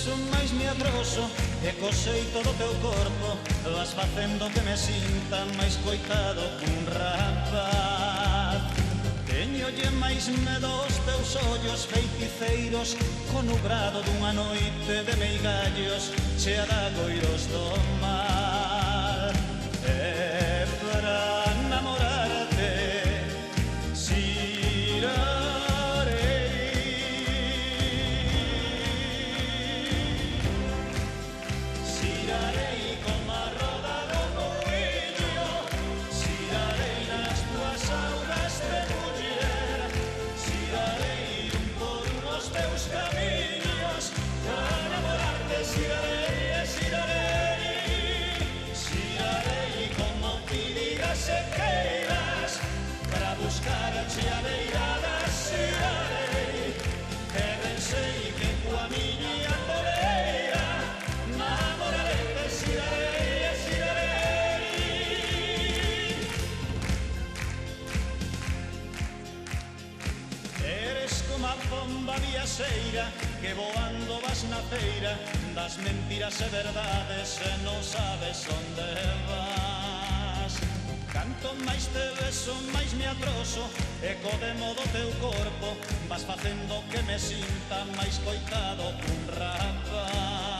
beso máis me atroso e co xeito do teu corpo vas facendo que me sinta máis coitado cun rapaz. Teñolle máis medo aos teus ollos feiticeiros co nubrado dunha noite de meigallos chea de agoiros do mar. E para namorarte xirarei como a roda do muiño, xirarei nas tuas augas de muller, xirarei un por un os teus camiños, para namorarte xirarei e xirarei, xirarei como ti digas e queiras, para buscar a cheadeirada xirarei, que ben sei que coa miña toleira namorarei, xirarei e xirarei. Eres como a pomba viaxeira que voando vas na feira das mentiras e verdades e non sabes onde vas. Canto máis te beso, máis me atroso e co demo do teu corpo vas facendo que me sinta máis coitado cun rapaz.